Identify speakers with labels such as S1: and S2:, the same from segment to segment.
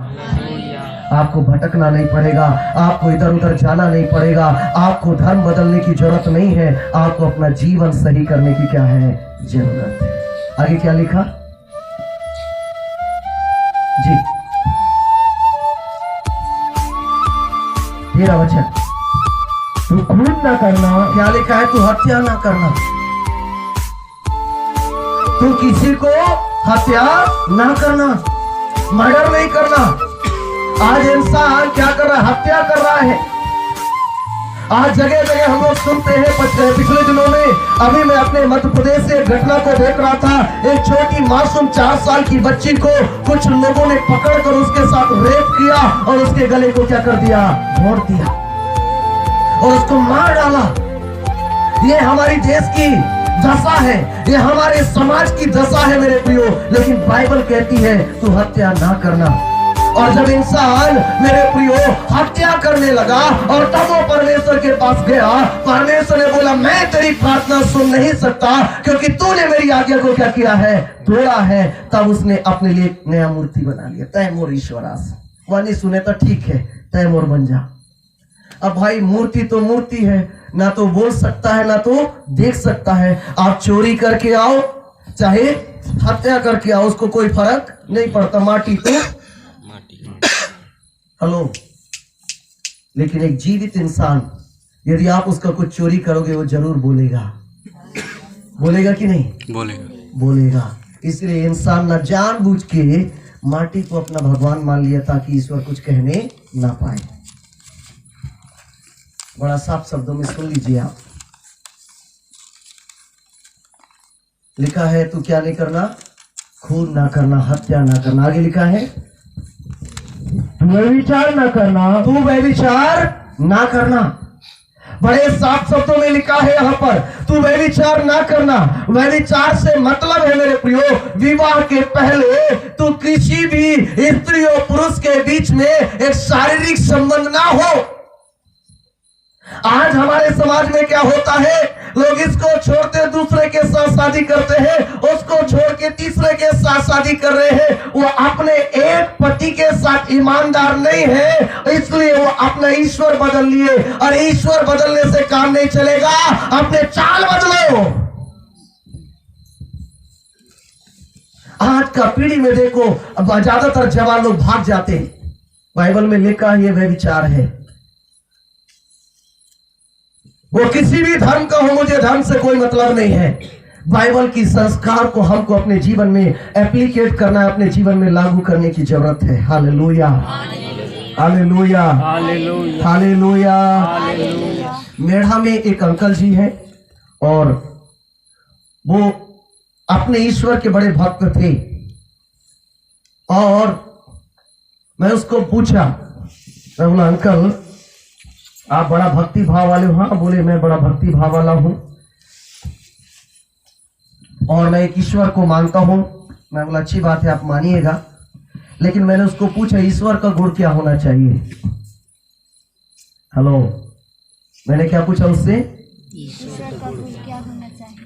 S1: आपको भटकना नहीं पड़ेगा, आपको इधर उधर जाना नहीं पड़ेगा, आपको धर्म बदलने की जरूरत नहीं है। आपको अपना जीवन सही करने की क्या है, जरूरत है। आगे क्या लिखा जी, 13 वचन, तू खून ना करना। क्या लिखा है, तू हत्या ना करना, तू किसी को हत्या ना करना, मर्डर नहीं करना। आज इंसान क्या कर रहा है, हत्या कर रहा है। आज जगह जगह हम लोग सुनते हैं। पिछले दिनों में अभी मैं अपने मध्य प्रदेश से एक घटना को देख रहा था। एक छोटी मासूम 4 साल की बच्ची को कुछ लोगों ने पकड़कर उसके साथ रेप किया और उसके गले को क्या कर दिया, मोड़ दिया और उसको मार डाला। ये हमारी देश की दशा है, ये हमारे समाज की दशा है मेरे प्रियो। लेकिन बाइबल कहती है तू हत्या ना करना। और जब इंसान मेरे प्रियो हत्या करने लगा और तब वो परमेश्वर के पास गया, परमेश्वर ने बोला मैं तेरी प्रार्थना सुन नहीं सकता क्योंकि तूने मेरी आज्ञा को क्या किया है, तोड़ा है। तब उसने अपने लिए एक नया मूर्ति बना लिया, तैमूर ईश्वरास। वह नहीं सुने तो ठीक है, तैमूर बन जा। अब भाई मूर्ति तो मूर्ति है, ना तो बोल सकता है ना तो देख सकता है। आप चोरी करके आओ चाहे हत्या करके आओ, उसको कोई फर्क नहीं पड़ता, माटी तो माटी। हेलो, लेकिन एक जीवित इंसान यदि आप उसका कुछ चोरी करोगे वो जरूर बोलेगा, बोलेगा कि नहीं, बोलेगा। इसलिए इंसान न जानबूझ के माटी को अपना भगवान मान लिया ताकि ईश्वर कुछ कहने ना पाए। बड़ा साफ शब्दों में सुन लीजिए आप, लिखा है तू क्या नहीं करना, खून ना करना, हत्या ना करना। आगे लिखा है तू व्यभिचार ना करना, तू व्यभिचार ना करना। बड़े साफ शब्दों में लिखा है यहाँ पर तू व्यभिचार ना करना। व्यभिचार से मतलब है मेरे प्रियो, विवाह के पहले तू किसी भी स्त्री और पुरुष के बीच में एक शारीरिक संबंध ना हो। आज हमारे समाज में क्या होता है, लोग इसको छोड़ते दूसरे के साथ शादी करते हैं, उसको छोड़ के तीसरे के साथ शादी कर रहे हैं। वो अपने एक पति के साथ ईमानदार नहीं है, इसलिए वो अपना ईश्वर बदल लिए। और ईश्वर बदलने से काम नहीं चलेगा, अपने चाल बदलो। आज का पीढ़ी में देखो ज्यादातर जवान लोग भाग जाते हैं। बाइबल में लिखा है ये व्यभिचार है। वो किसी भी धर्म का हो, मुझे धर्म से कोई मतलब नहीं है। बाइबल की संस्कार को हमको अपने जीवन में एप्लीकेट करना है, अपने जीवन में लागू करने की जरूरत है। Hallelujah, hallelujah, hallelujah. मेढ़ा में एक अंकल जी हैं और वो अपने ईश्वर के बड़े भक्त थे। और मैं उसको पूछा, मैं बोला अंकल आप बड़ा भक्ति भाव वाले हो? हाँ। बोले मैं बड़ा भक्ति भाव वाला हूं और मैं एक ईश्वर को मानता हूं। मैं बोला अच्छी बात है, आप मानिएगा, लेकिन मैंने उसको पूछा ईश्वर का गुण क्या होना चाहिए। हेलो, मैंने क्या पूछा उससे, ईश्वर का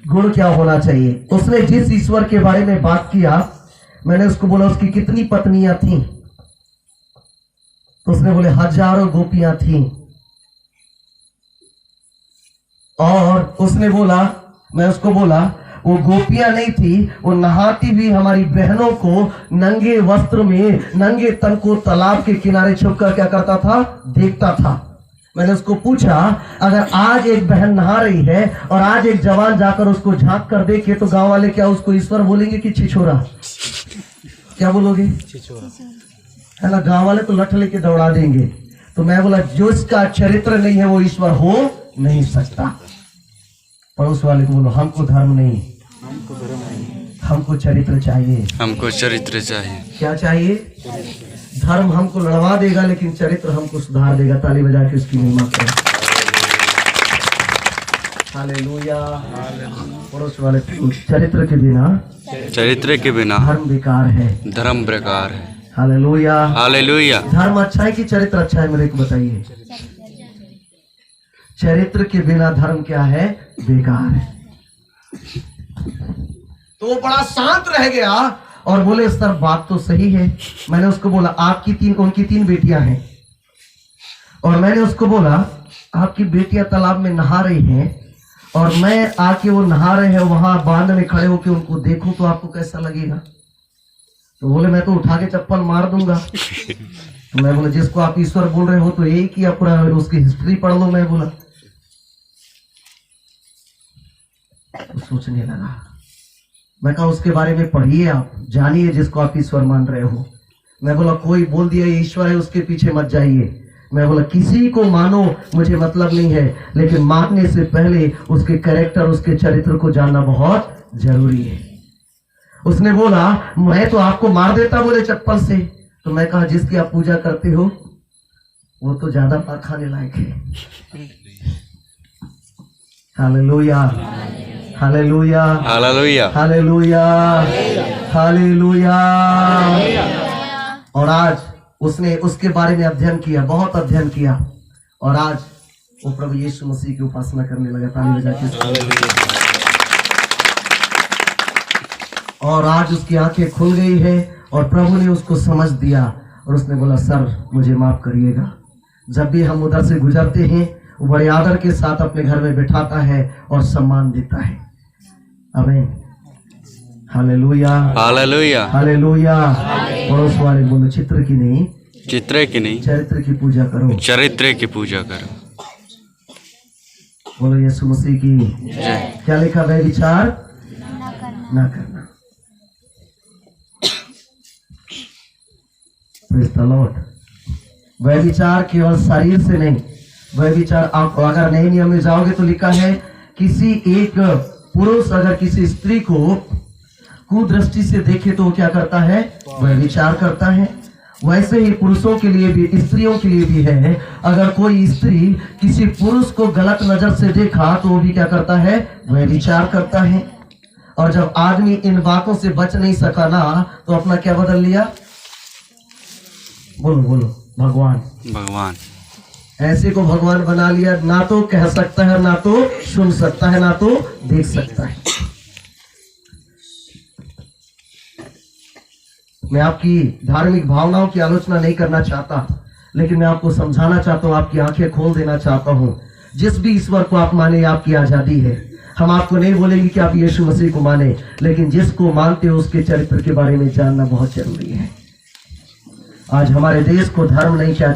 S1: गुण क्या होना चाहिए। उसने जिस ईश्वर के बारे में बात किया, मैंने उसको बोला उसकी कितनी पत्नियां थी, तो उसने बोले हजारों गोपियां थी। और उसने बोला, मैं उसको बोला वो गोपियां नहीं थी, वो नहाती हुई हमारी बहनों को नंगे वस्त्र में, नंगे तन को तालाब के किनारे छुपकर क्या करता था, देखता था। मैंने उसको पूछा अगर आज एक बहन नहा रही है और आज एक जवान जाकर उसको झांक कर देखे तो गांव वाले क्या उसको ईश्वर बोलेंगे कि छिछोरा? क्या बोलोगे? है ना, गांव वाले तो लठ लेके दौड़ा देंगे। तो मैं बोला जो इसका चरित्र नहीं है वो ईश्वर हो नहीं सकता। पड़ोस वाले को बोलो हमको धर्म नहीं, हमको चरित्र चाहिए, हमको चरित्र चाहिए। क्या चाहिए? धर्म हमको लड़वा देगा लेकिन चरित्र हमको सुधार देगा। ताली बजा के उसकी महिमा करें। हालेलुया। पड़ोस वाले, चरित्र के बिना धर्म बेकार है, धर्म बेकार है। Hallelujah, hallelujah. धर्म अच्छा है कि चरित्र अच्छा है? मेरे को बताइए। चरित्र के बिना धर्म क्या है? बेकार है। तो वो बड़ा शांत रह गया और बोले सर बात तो सही है। मैंने उसको बोला आपकी उनकी 3 बेटियां हैं, और मैंने उसको बोला आपकी बेटियां तालाब में नहा रही हैं और मैं आके वो नहा रहे हैं वहां बांध में खड़े होके उनको देखूं तो आपको कैसा लगेगा? तो बोले मैं तो उठा के चप्पल मार दूंगा। तो मैं बोला जिसको आप ईश्वर बोल रहे हो तो यही किया पूरा, उसकी हिस्ट्री पढ़ लो। मैं बोला तो सोचने लगा। मैं कहा उसके बारे में पढ़िए, आप जानिए जिसको आप ईश्वर मान रहे हो। मैं बोला कोई बोल दिया ये ईश्वर है उसके पीछे मत जाइए। मैं बोला किसी को मानो मुझे मतलब नहीं है, लेकिन मानने से पहले उसके कैरेक्टर उसके चरित्र को जानना बहुत जरूरी है। उसने बोला मैं तो आपको मार देता बोले चप्पल से। तो मैं कहा जिसकी आप पूजा करते हो वो तो ज्यादा पार खाने लायक है। Hallelujah hallelujah
S2: hallelujah
S1: hallelujah hallelujah. और आज उसने उसके बारे में अध्ययन किया, बहुत अध्ययन किया, और आज वो प्रभु यीशु मसीह की उपासना करने लगा। ताली बजा के। और आज उसकी आंखें खुल गई है और प्रभु ने उसको समझ दिया और उसने बोला सर मुझे माफ करिएगा। जब भी हम उधर से गुजरते हैं वो बड़े आदर के साथ अपने घर में बिठाता है और सम्मान देता है। आमीन हालेलुया
S2: हालेलुया
S1: हालेलुया। पड़ोस वाले बोलो चित्र की नहीं
S2: चरित्र की
S1: पूजा करो।
S2: चरित्र की पूजा करो।
S1: बोलो यीशु मसीह की
S2: जय।
S1: क्या लिखा? व्यभिचार ना करना। Praise the Lord. व्यभिचार केवल शरीर से नहीं, व्यभिचार आप अगर नए नियम में जाओगे तो लिखा है किसी एक पुरुष अगर किसी स्त्री को कुदृष्टि से देखे तो वो क्या करता है? व्यभिचार करता है। वैसे ही पुरुषों के लिए भी, स्त्रियों के लिए भी है। अगर कोई स्त्री किसी पुरुष को गलत नजर से देखा तो वो भी क्या करता है? व्यभिचार करता है। और जब आदमी इन बातों से बच नहीं सका ना तो अपना क्या बदल लिया? बोलो बोलो भगवान। ऐसे को भगवान बना लिया, ना तो कह सकता है, ना तो सुन सकता है, ना तो देख सकता है। मैं आपकी धार्मिक भावनाओं की आलोचना नहीं करना चाहता, लेकिन मैं आपको समझाना चाहता हूँ, आपकी आंखें खोल देना चाहता हूँ। जिस भी ईश्वर को आप माने आपकी आजादी है। हम आपको नहीं बोलेंगे कि आप यीशु मसीह को माने, लेकिन जिसको मानते हो उसके चरित्र के बारे में जानना बहुत जरूरी है। आज हमारे देश को धर्म नहीं चाहिए।